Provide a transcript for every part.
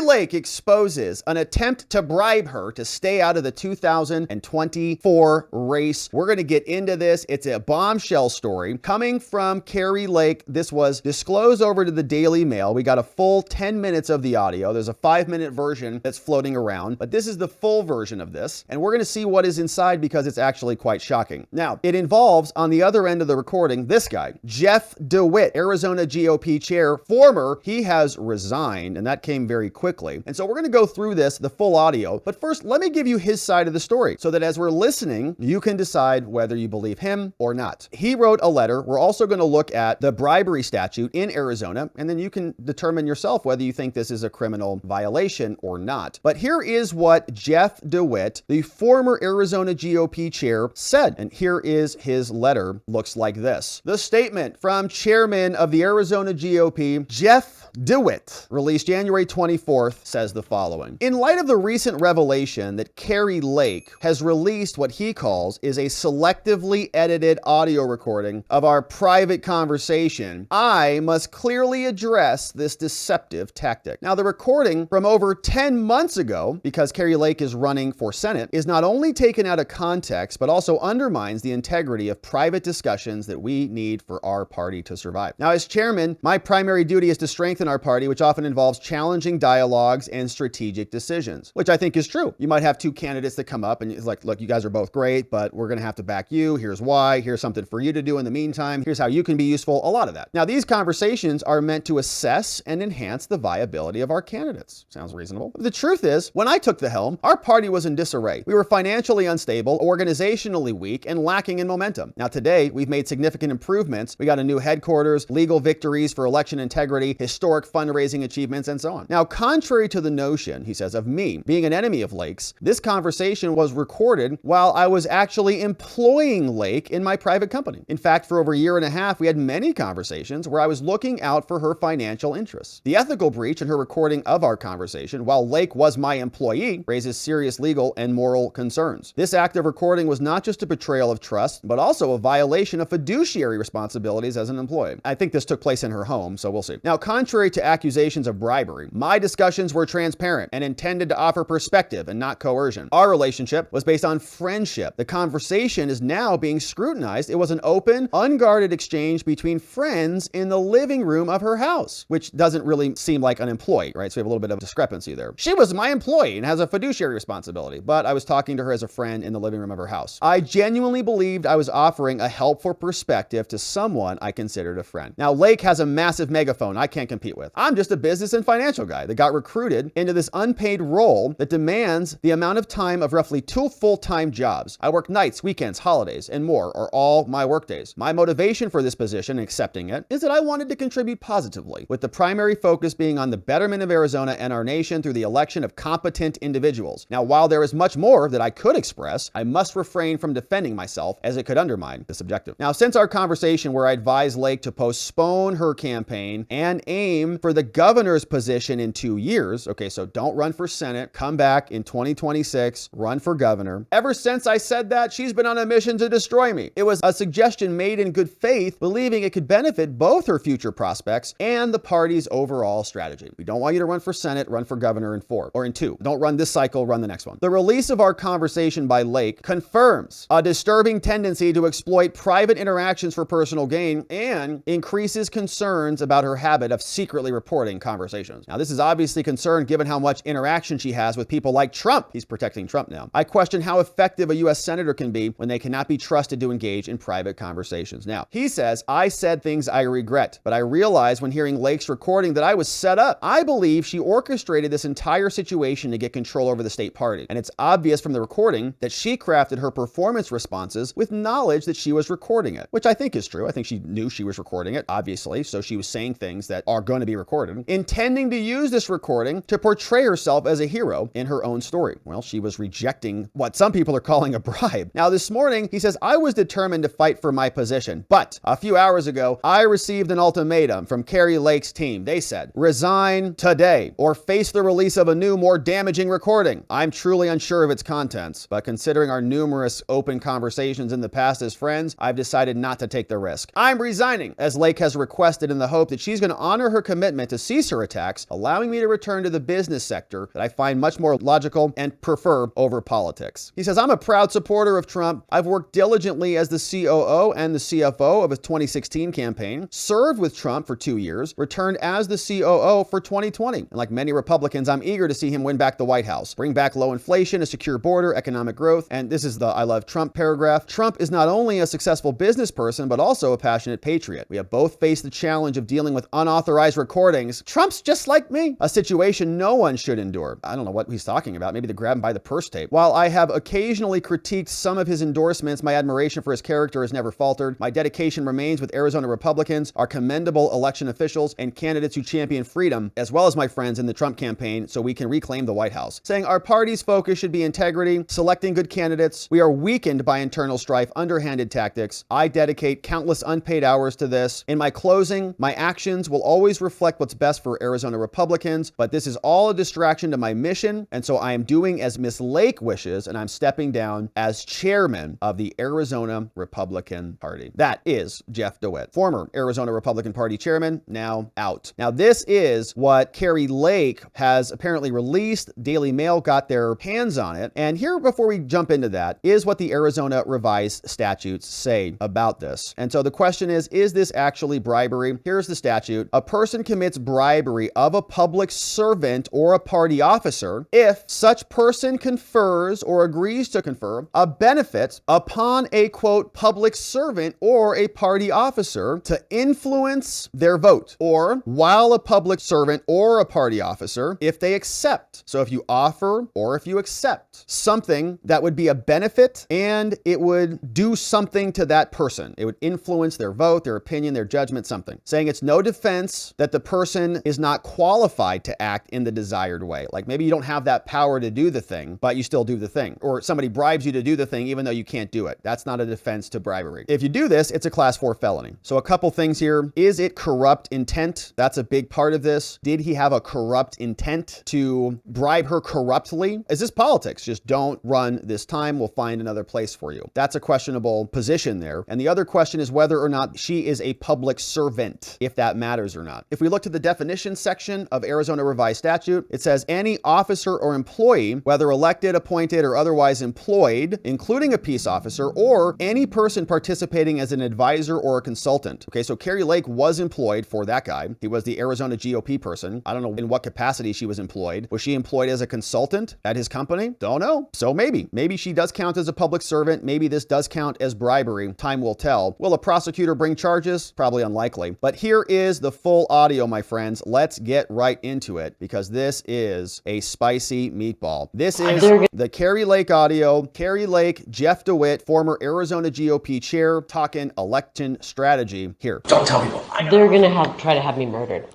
Lake exposes an attempt to bribe her to stay out of the 2024 race. We're going to get into this. It's a bombshell story coming from Kari Lake. This was disclosed over to the Daily Mail. We got a full 10 minutes of the audio. There's a 5-minute version that's floating around, but this is the full version of this. And we're going to see what is inside because it's actually quite shocking. Now, it involves, on the other end of the recording, this guy, Jeff DeWitt, Arizona GOP chair, former. He has resigned, and that came very quickly. And so we're going to go through this, the full audio. But first, let me give you his side of the story so that as we're listening, you can decide whether you believe him or not. He wrote a letter. We're also going to look at the bribery statute in Arizona, and then you can determine yourself whether you think this is a criminal violation or not. But here is what Jeff DeWitt, the former Arizona GOP chair, said. And here is his letter. Looks like this. The statement from chairman of the Arizona GOP, Jeff DeWitt, released January 24th, says the following. In light of the recent revelation that Kari Lake has released what he calls is a selectively edited audio recording of our private conversation, I must clearly address this deceptive tactic. Now, the recording from over 10 months ago, because Kari Lake is running for Senate, is not only taken out of context, but also undermines the integrity of private discussions that we need for our party to survive. Now, as chairman, my primary duty is to strengthen our party, which often involves challenging dialogues and strategic decisions, which I think is true. You might have two candidates that come up and it's like, look, you guys are both great, but we're going to have to back you. Here's why. Here's something for you to do in the meantime. Here's how you can be useful. A lot of that. Now, these conversations are meant to assess and enhance the viability of our candidates. Sounds reasonable. But the truth is, when I took the helm, our party was in disarray. We were financially unstable, organizationally weak, and lacking in momentum. Now, today, we've made significant improvements. We got a new headquarters, legal victories for election integrity, historic fundraising achievements, and so on. Now, contrary to the notion, he says, of me being an enemy of Lake's, this conversation was recorded while I was actually employing Lake in my private company. In fact, for over a year and a half, we had many conversations where I was looking out for her financial interests. The ethical breach in her recording of our conversation, while Lake was my employee, raises serious legal and moral concerns. This act of recording was not just a betrayal of trust, but also a violation of fiduciary responsibilities as an employee. I think this took place in her home, so we'll see. Now, contrary to accusations of bribery, my discussions were transparent and intended to offer perspective and not coercion. Our relationship was based on friendship. The conversation is now being scrutinized. It was an open, unguarded exchange between friends in the living room of her house, which doesn't really seem like an employee, right? So we have a little bit of discrepancy there. She was my employee and has a fiduciary responsibility, but I was talking to her as a friend in the living room of her house. I genuinely believed I was offering a helpful perspective to someone I considered a friend. Now, Lake has a massive megaphone I can't compete with. I'm just a business and financial guy that got recruited into this unpaid role that demands the amount of time of roughly 2 full-time jobs. I work nights, weekends, holidays, and more are all my work days. My motivation for this position and accepting it is that I wanted to contribute positively, with the primary focus being on the betterment of Arizona and our nation through the election of competent individuals. Now, while there is much more that I could express, I must refrain from defending myself as it could undermine this objective. Now, since our conversation where I advised Lake to postpone her campaign and aim for the governor's position in 2 years, okay, so don't run for Senate, come back in 2026, run for governor. Ever since I said that, she's been on a mission to destroy me. It was a suggestion made in good faith, believing it could benefit both her future prospects and the party's overall strategy. We don't want you to run for Senate, run for governor in 4 or in 2. Don't run this cycle, run the next one. The release of our conversation by Lake confirms a disturbing tendency to exploit private interactions for personal gain and increases concerns about her habit of secretly reporting conversations. Now, this is obviously concerned given how much interaction she has with people like Trump. He's protecting Trump now. I question how effective a U.S. senator can be when they cannot be trusted to engage in private conversations. Now, he says, I said things I regret, but I realized when hearing Lake's recording that I was set up. I believe she orchestrated this entire situation to get control over the state party. And it's obvious from the recording that she crafted her performance responses with knowledge that she was recording it, which I think is true. I think she knew she was recording it, obviously. So she was saying things that are going to be recorded, intending to use this recording to portray herself as a hero in her own story. Well, she was rejecting what some people are calling a bribe. Now, this morning, he says, I was determined to fight for my position, but a few hours ago, I received an ultimatum from Kari Lake's team. They said, resign today or face the release of a new, more damaging recording. I'm truly unsure of its contents, but considering our numerous open conversations in the past as friends, I've decided not to take the risk. I'm resigning, as Lake has requested, in the hope that she's going to honor her commitment to cease her attacks, allowing me to return to the business sector that I find much more logical and prefer over politics. He says, I'm a proud supporter of Trump. I've worked diligently as the COO and the CFO of his 2016 campaign, served with Trump for 2 years, returned as the COO for 2020. And like many Republicans, I'm eager to see him win back the White House, bring back low inflation, a secure border, economic growth. And this is the I love Trump paragraph. Trump is not only a successful business person, but also a passionate patriot. We have both faced the challenge of dealing with unauthorized recordings. Trump's just like me, a situation no one should endure. I don't know what he's talking about. Maybe the grab him by the purse tape. While I have occasionally critiqued some of his endorsements, my admiration for his character has never faltered. My dedication remains with Arizona Republicans, our commendable election officials, and candidates who champion freedom, as well as my friends in the Trump campaign, so we can reclaim the White House. Saying our party's focus should be integrity, selecting good candidates. We are weakened by internal strife, underhanded tactics. I dedicate countless unpaid hours to this. In my closing, my actions will always reflect what's best for Arizona Republicans, but this is all a distraction to my mission, and so I am doing as Miss Lake wishes, and I'm stepping down as chairman of the Arizona Republican Party. That is Jeff DeWitt, former Arizona Republican Party chairman, now out. Now, this is what Kari Lake has apparently released. Daily Mail got their hands on it. And here, before we jump into that, is what the Arizona revised statutes say about this. And so the question is this actually bribery? Here's the statute. A person commits bribery of a public servant or a party officer if such person confers or agrees to confer a benefit upon a, quote, public servant or a party officer to influence their vote, or while a public servant or a party officer, if they accept. So if you offer or if you accept something that would be a benefit and it would do something to that person, it would influence their vote, their opinion, their judgment, something. Saying it's no defense that the person is not qualified to act in the desired way. Like maybe you don't have that power to do the thing, but you still do the thing. Or somebody bribes you to do the thing even though you can't do it. That's not a defense to bribery. If you do this, it's a class 4 felony. So a couple things here. Is it corrupt intent? That's a big part of this. Did he have a corrupt intent to bribe her corruptly? Is this politics? Just don't run this time. We'll find another place for you. That's a questionable position there. And the other question is whether or not she is a public servant, if that matters or not. If we look to the definition section of Arizona Revised Statute, it says any officer or employee, whether elected, appointed, or otherwise employed, including a peace officer, or any person participating as an advisor or a consultant. Okay, so Kari Lake was employed for that guy. He was the Arizona GOP person. I don't know in what capacity she was employed. Was she employed as a consultant at his company? Don't know. So maybe she does count as a public servant. Maybe this does count as bribery. Time will tell. Will a prosecutor bring charges? Probably unlikely. But here is the full audio, my friends. Let's get right into it because this is a spicy meatball. This is the Kari Lake audio. Kari Lake, Jeff DeWitt, former Arizona GOP chair, talking election strategy here. Don't tell people. They're going to try to have me murdered.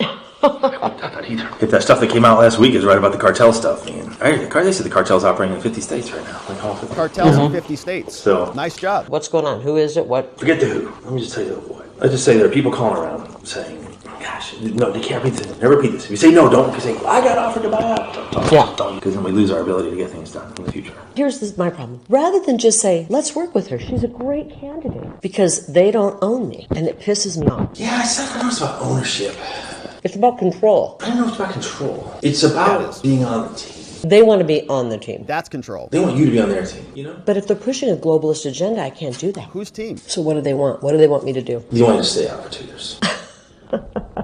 If that stuff that came out last week is right about the cartel stuff, man. They said the cartel's operating in 50 states right now. Like all 50. Cartels in 50 states. So nice job. What's going on? Who is it? What? Forget the who. Let me just tell you what. I just say there are people calling around saying, gosh, no, they can't repeat this. Never repeat this. If you say no, don't. If you say, I got offered to buy out. Don't. Because then we lose our ability to get things done in the future. Here's my problem. Rather than just say, let's work with her. She's a great candidate. Because they don't own me. And it pisses me off. Yeah, I said I know it's about ownership. It's about control. I don't know it's about control. It's about being on the team. They want to be on the team. That's control. They want you to be on their team, you know? But if they're pushing a globalist agenda, I can't do that. Whose team? So what do they want? What do they want me to do? You want to stay out for 2 years.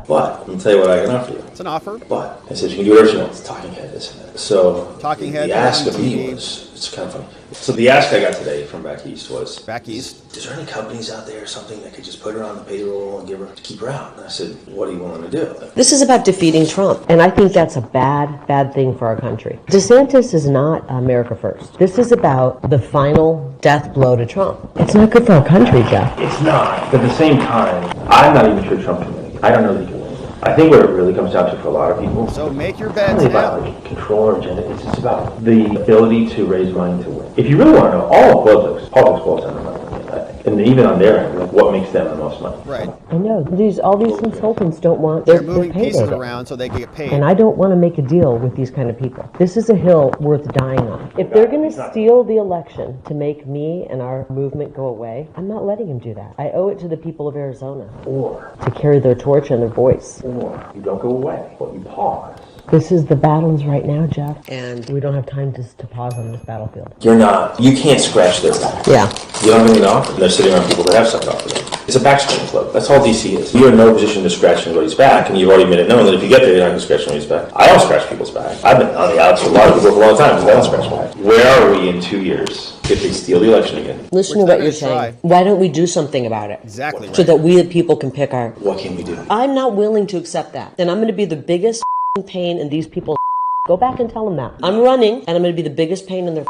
But let me tell you what I can offer you. It's an offer. But I said you can do whatever you want. It's talking head, this and that. So talking head. The ask of me was, it's kind of funny. So the ask I got today from back east was, back east. Is there any companies out there or something that could just put her on the payroll and keep her out? And I said, what are you willing to do? This is about defeating Trump, and I think that's a bad thing for our country. DeSantis is not America first. This is about the final death blow to Trump. It's not good for our country, Jeff. It's not. But at the same time, I'm not even sure Trump can win. I don't know that he can win. I think what it really comes down to for a lot of people. So make your It's beds not about like control or agenda. It's just about the ability to raise money to win. If you really want to know, all of politics boils down to money. I think. And even on their end, like what makes them the most money. Right. I know. All these consultants don't want their moving payday. pieces around so they can get paid. And I don't want to make a deal with these kind of people. This is a hill worth dying on. If they're going to steal the election to make me and our movement go away, I'm not letting them do that. I owe it to the people of Arizona. Or to carry their torch and their voice. Or you don't go away, but you pause. This is the battles right now, Jeff. And we don't have time to pause on this battlefield. You can't scratch their back. Yeah. You don't have anything to offer. They're sitting around people that have something to offer them. It's a backspin club. That's all DC is. You're in no position to scratch anybody's back, and you've already made it known that if you get there, you're not going to scratch anybody's back. I don't scratch people's back. I've been on the outs with a lot of people for a long time, because I don't scratch my back. Where are we in 2 years if they steal the election again? Listen to what you're saying. Why don't we do something about it? Exactly right. So that we the people can pick our... What can we do? I'm not willing to accept that. And I'm going to be the biggest pain in these people's... Go back and tell them that. I'm running, and I'm going to be the biggest pain in their...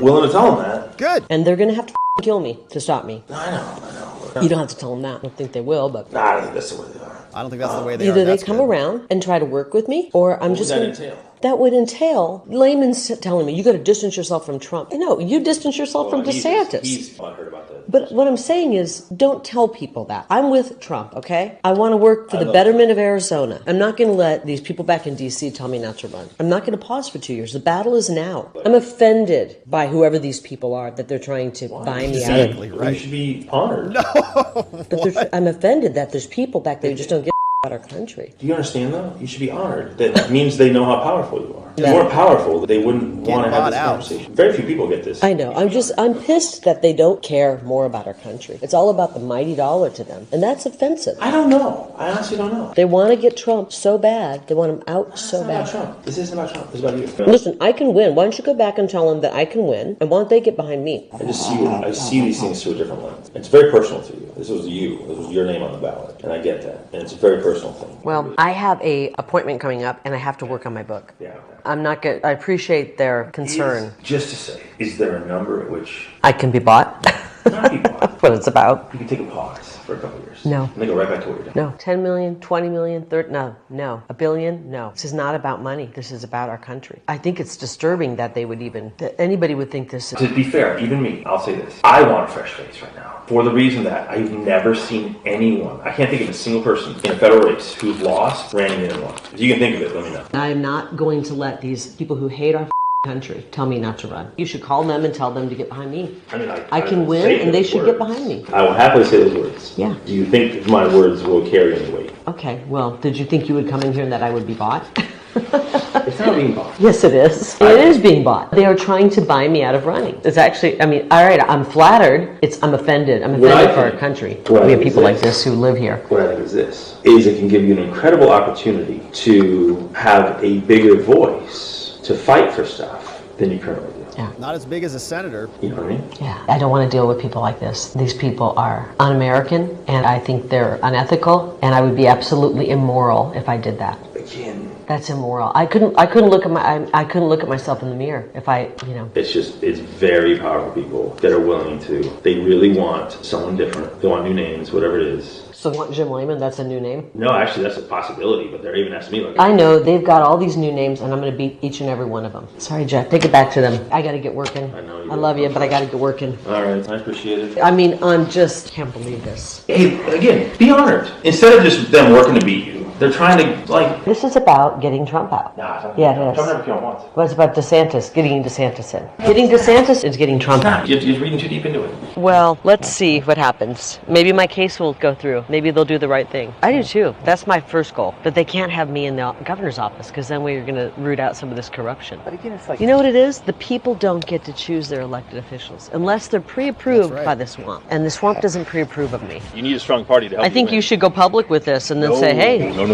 Willing to tell them that. Good. And they're going to have to kill me to stop me. I know. You don't have to tell them that. I don't think they will, but... Nah, I don't think that's the way they are. I don't think that's the way they are. Either they That's come good. around and try to work with me, or I'm What just would that going to... entail? That would entail layman's telling me, you got to distance yourself from Trump. No, you distance yourself from DeSantis. I heard about that. But what I'm saying is, don't tell people that. I'm with Trump, okay? I want to work for the betterment of Arizona. I'm not going to let these people back in D.C. tell me not to run. I'm not going to pause for 2 years. The battle is now. I'm offended by whoever these people are that they're trying to buy me out of. Exactly right. You should be honored. But I'm offended that there's people back there who just don't get about our country. Do you understand, though? You should be honored. That means they know how powerful you are. If you weren't powerful, they wouldn't want to have this conversation. Very few people get this. I know. I'm pissed that they don't care more about our country. It's all about the mighty dollar to them. And that's offensive. I don't know. I honestly don't know. They want to get Trump so bad. They want him out so It's not bad. about Trump. This isn't about Trump. This is about you. Listen, I can win. Why don't you go back and tell them that I can win? And why don't they get behind me? I see these things through a different lens. It's very personal to you. This was you. This was your name on the ballot. And I get that. And it's a very personal thing. Well, I have a appointment coming up, and I have to work on my book. Yeah, okay. I'm not good. I appreciate their concern. Just to say, is there a number at which I can be bought. not people That's what it's about. you can take a pause for a couple of years? No. And then go right back to what you're doing. No. 10 million, 20 million, 30, no. A billion, no. This is not about money. This is about our country. I think it's disturbing that that anybody would think this is... To be fair, even me, I'll say this. I want a fresh face right now. For the reason that I've never seen anyone, I can't think of a single person in a federal race who's lost, ran in and won. If you can think of it, let me know. I am not going to let these people who hate our country tell me not to run. You should call them and tell them to get behind me. I mean, I can win, and they should get behind me. I will happily say those words. Yeah. Do you think my words will carry any weight? Okay, well, did you think you would come in here and that I would be bought? It's not being bought. Yes, it is. It is being bought. They are trying to buy me out of running. It's actually, I mean, all right, I'm flattered. I'm offended. I'm offended for our country. We have people like this who live here. What I think is this, is it can give you an incredible opportunity to have a bigger voice to fight for stuff than you currently do. Yeah. Not as big as a senator. You know what I mean? Yeah, I don't want to deal with people like this. These people are un-American, and I think they're unethical, and I would be absolutely immoral if I did that. Again, that's immoral. I couldn't look at myself in the mirror if I. It's very powerful people that are willing to. They really want someone different. They want new names, whatever it is. So want Jim Lehman? That's a new name? No, actually, that's a possibility. But they're even asking me like. I know they've got all these new names, and I'm going to beat each and every one of them. Sorry, Jeff. Take it back to them. I got to get working. I know you. I love you, but I got to get working. All right, I appreciate it. I mean, can't believe this. Hey, again, be honored. Instead of just them working to beat you, they're trying to like. This is about getting Trump out. Nah, yeah, it is. Trump never came out once. Well, it's about DeSantis, getting DeSantis in. Getting DeSantis is getting Trump out. You're reading too deep into it. Well, let's see what happens. Maybe my case will go through. Maybe they'll do the right thing. I do too. That's my first goal. But they can't have me in the governor's office because then we're going to root out some of this corruption. But again, it's like... You know what it is? The people don't get to choose their elected officials unless they're pre-approved by the swamp. And the swamp doesn't pre-approve of me. You need a strong party to help. I think you should go public with this and then say, hey, no.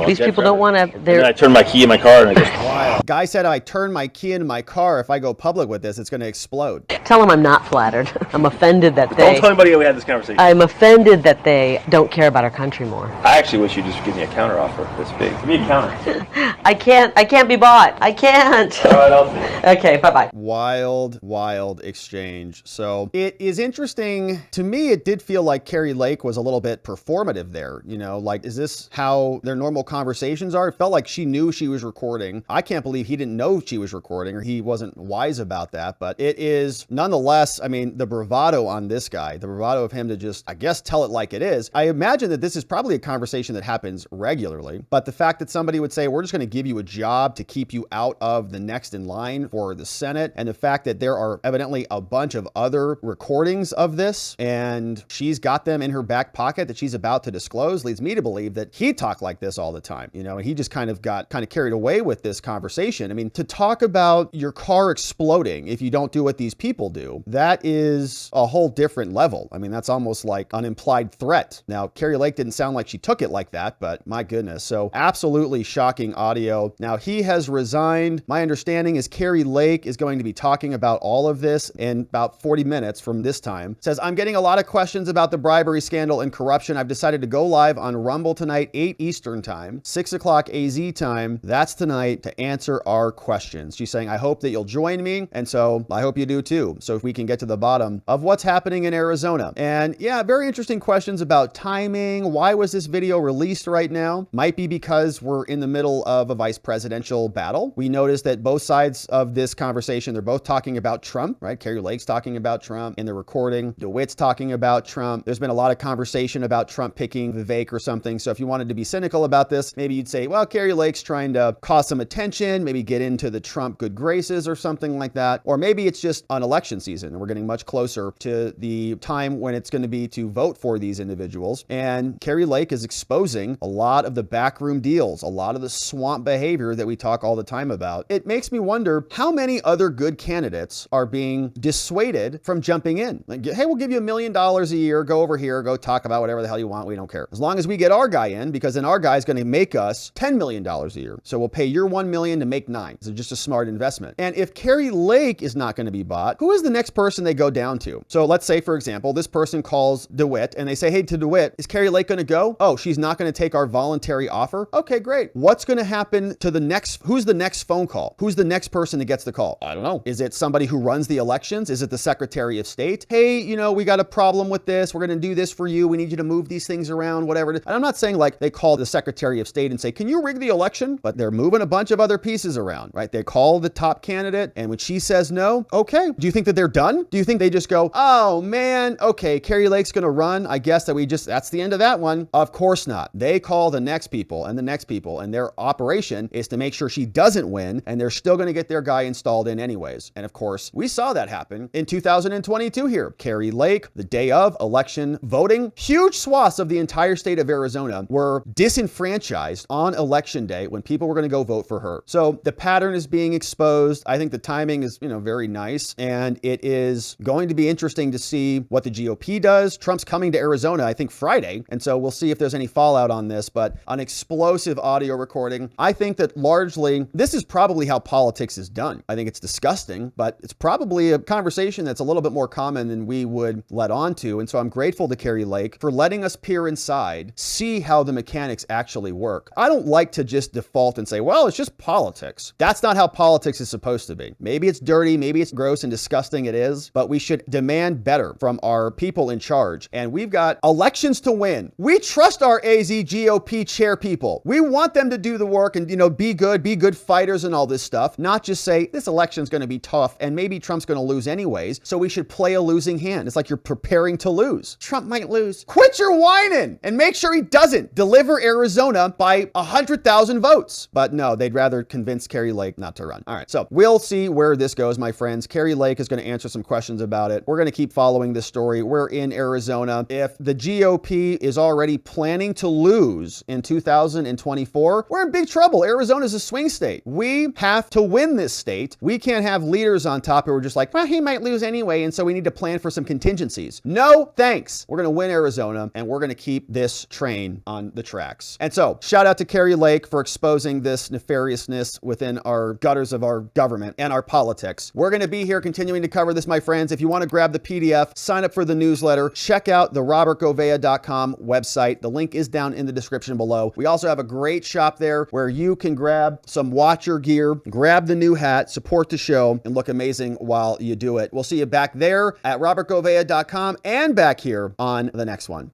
These people don't want to... Then I turn my key in my car and I go... Guy said I turn my key into my car. If I go public with this, it's going to explode. Tell them I'm not flattered. I'm offended that Don't tell anybody we had this conversation. I'm offended that they don't care about our country more. I actually wish you'd just give me a counter offer this big. Give me a counter. I can't be bought. I can't. All right, I'll see. Okay, bye-bye. Wild exchange. So it is interesting. To me, it did feel like Kari Lake was a little bit performative there. You know, like, is this how their normal conversations are? It felt like she knew she was recording. I can't believe he didn't know she was recording or he wasn't wise about that. But it is nonetheless, I mean, the bravado on this guy, the bravado of him to just, I guess, tell it like it is. I imagine that this is probably a conversation that happens regularly. But the fact that somebody would say, we're just going to give you a job to keep you out of the next in line for the Senate. And the fact that there are evidently a bunch of other recordings of this and she's got them in her back pocket that she's about to disclose leads me to believe that he talked like like this all the time, you know, and he just kind of got carried away with this conversation. I mean, to talk about your car exploding if you don't do what these people do, that is a whole different level. I mean, that's almost like an implied threat. Now, Kari Lake didn't sound like she took it like that, but my goodness. So absolutely shocking audio. Now, he has resigned. My understanding is Kari Lake is going to be talking about all of this in about 40 minutes from this time. Says, I'm getting a lot of questions about the bribery scandal and corruption. I've decided to go live on Rumble tonight, 8 Eastern time, 6 o'clock AZ time. That's tonight to answer our questions. She's saying, I hope that you'll join me. And so I hope you do too. So if we can get to the bottom of what's happening in Arizona. And yeah, very interesting questions about timing. Why was this video released right now? Might be because we're in the middle of a vice presidential battle. We noticed that both sides of this conversation, they're both talking about Trump, right? Kari Lake's talking about Trump in the recording. DeWitt's talking about Trump. There's been a lot of conversation about Trump picking Vivek or something. So if you wanted to be cynical about this, maybe you'd say, well, Kari Lake's trying to cause some attention, maybe get into the Trump good graces or something like that. Or maybe it's just an election season and we're getting much closer to the time when it's going to be to vote for these individuals. And Kari Lake is exposing a lot of the backroom deals, a lot of the swamp behavior that we talk all the time about. It makes me wonder how many other good candidates are being dissuaded from jumping in. Like, hey, we'll give you $1 million a year. Go over here, go talk about whatever the hell you want. We don't care. As long as we get our guy in, because then our guy is going to make us $10 million a year. So we'll pay your $1 million to make $9 million. So just a smart investment. And if Kari Lake is not going to be bought, who is the next person they go down to? So let's say, for example, this person calls DeWitt and they say, hey, to DeWitt, is Kari Lake going to go? Oh, she's not going to take our voluntary offer? Okay, great. What's going to happen to the next, who's the next phone call? Who's the next person that gets the call? I don't know. Is it somebody who runs the elections? Is it the Secretary of State? Hey, you know, we got a problem with this. We're going to do this for you. We need you to move these things around, whatever it is. And I'm not saying like they call the Secretary of State and say, can you rig the election? But they're moving a bunch of other pieces around, right? They call the top candidate and when she says no, okay. Do you think that they're done? Do you think they just go, oh man, okay, Kari Lake's going to run. I guess that that's the end of that one. Of course not. They call the next people and the next people, and their operation is to make sure she doesn't win, and they're still going to get their guy installed in anyways. And of course, we saw that happen in 2022 here. Kari Lake, the day of election voting, huge swaths of the entire state of Arizona were disenfranchised on election day when people were going to go vote for her. So the pattern is being exposed. I think the timing is, very nice, and it is going to be interesting to see what the GOP does. Trump's coming to Arizona, I think Friday, and so we'll see if there's any fallout on this, but an explosive audio recording. I think that largely, this is probably how politics is done. I think it's disgusting, but it's probably a conversation that's a little bit more common than we would let on to, and so I'm grateful to Kari Lake for letting us peer inside, see how the mechanics actually work. I don't like to just default and say, well, it's just politics. That's not how politics is supposed to be. Maybe it's dirty, maybe it's gross and disgusting, it is, but we should demand better from our people in charge. And we've got elections to win. We trust our AZ GOP chair people. We want them to do the work and, be good fighters and all this stuff, not just say this election's going to be tough and maybe Trump's going to lose anyways, so we should play a losing hand. It's like you're preparing to lose. Trump might lose. Quit your whining and make sure he doesn't deliver Arizona by 100,000 votes. But no, they'd rather convince Kari Lake not to run. All right, so we'll see where this goes, my friends. Kari Lake is going to answer some questions about it. We're going to keep following this story. We're in Arizona. If the GOP is already planning to lose in 2024, we're in big trouble. Arizona's a swing state. We have to win this state. We can't have leaders on top who are just like, well, he might lose anyway, and so we need to plan for some contingencies. No, thanks. We're going to win Arizona, and we're going to keep this train on the tracks. And so, shout out to Kari Lake for exposing this nefariousness within our gutters of our government and our politics. We're going to be here continuing to cover this, my friends. If you want to grab the PDF, sign up for the newsletter, check out the robertgovea.com website. The link is down in the description below. We also have a great shop there where you can grab some Watcher gear, grab the new hat, support the show, and look amazing while you do it. We'll see you back there at robertgovea.com and back here on the next one.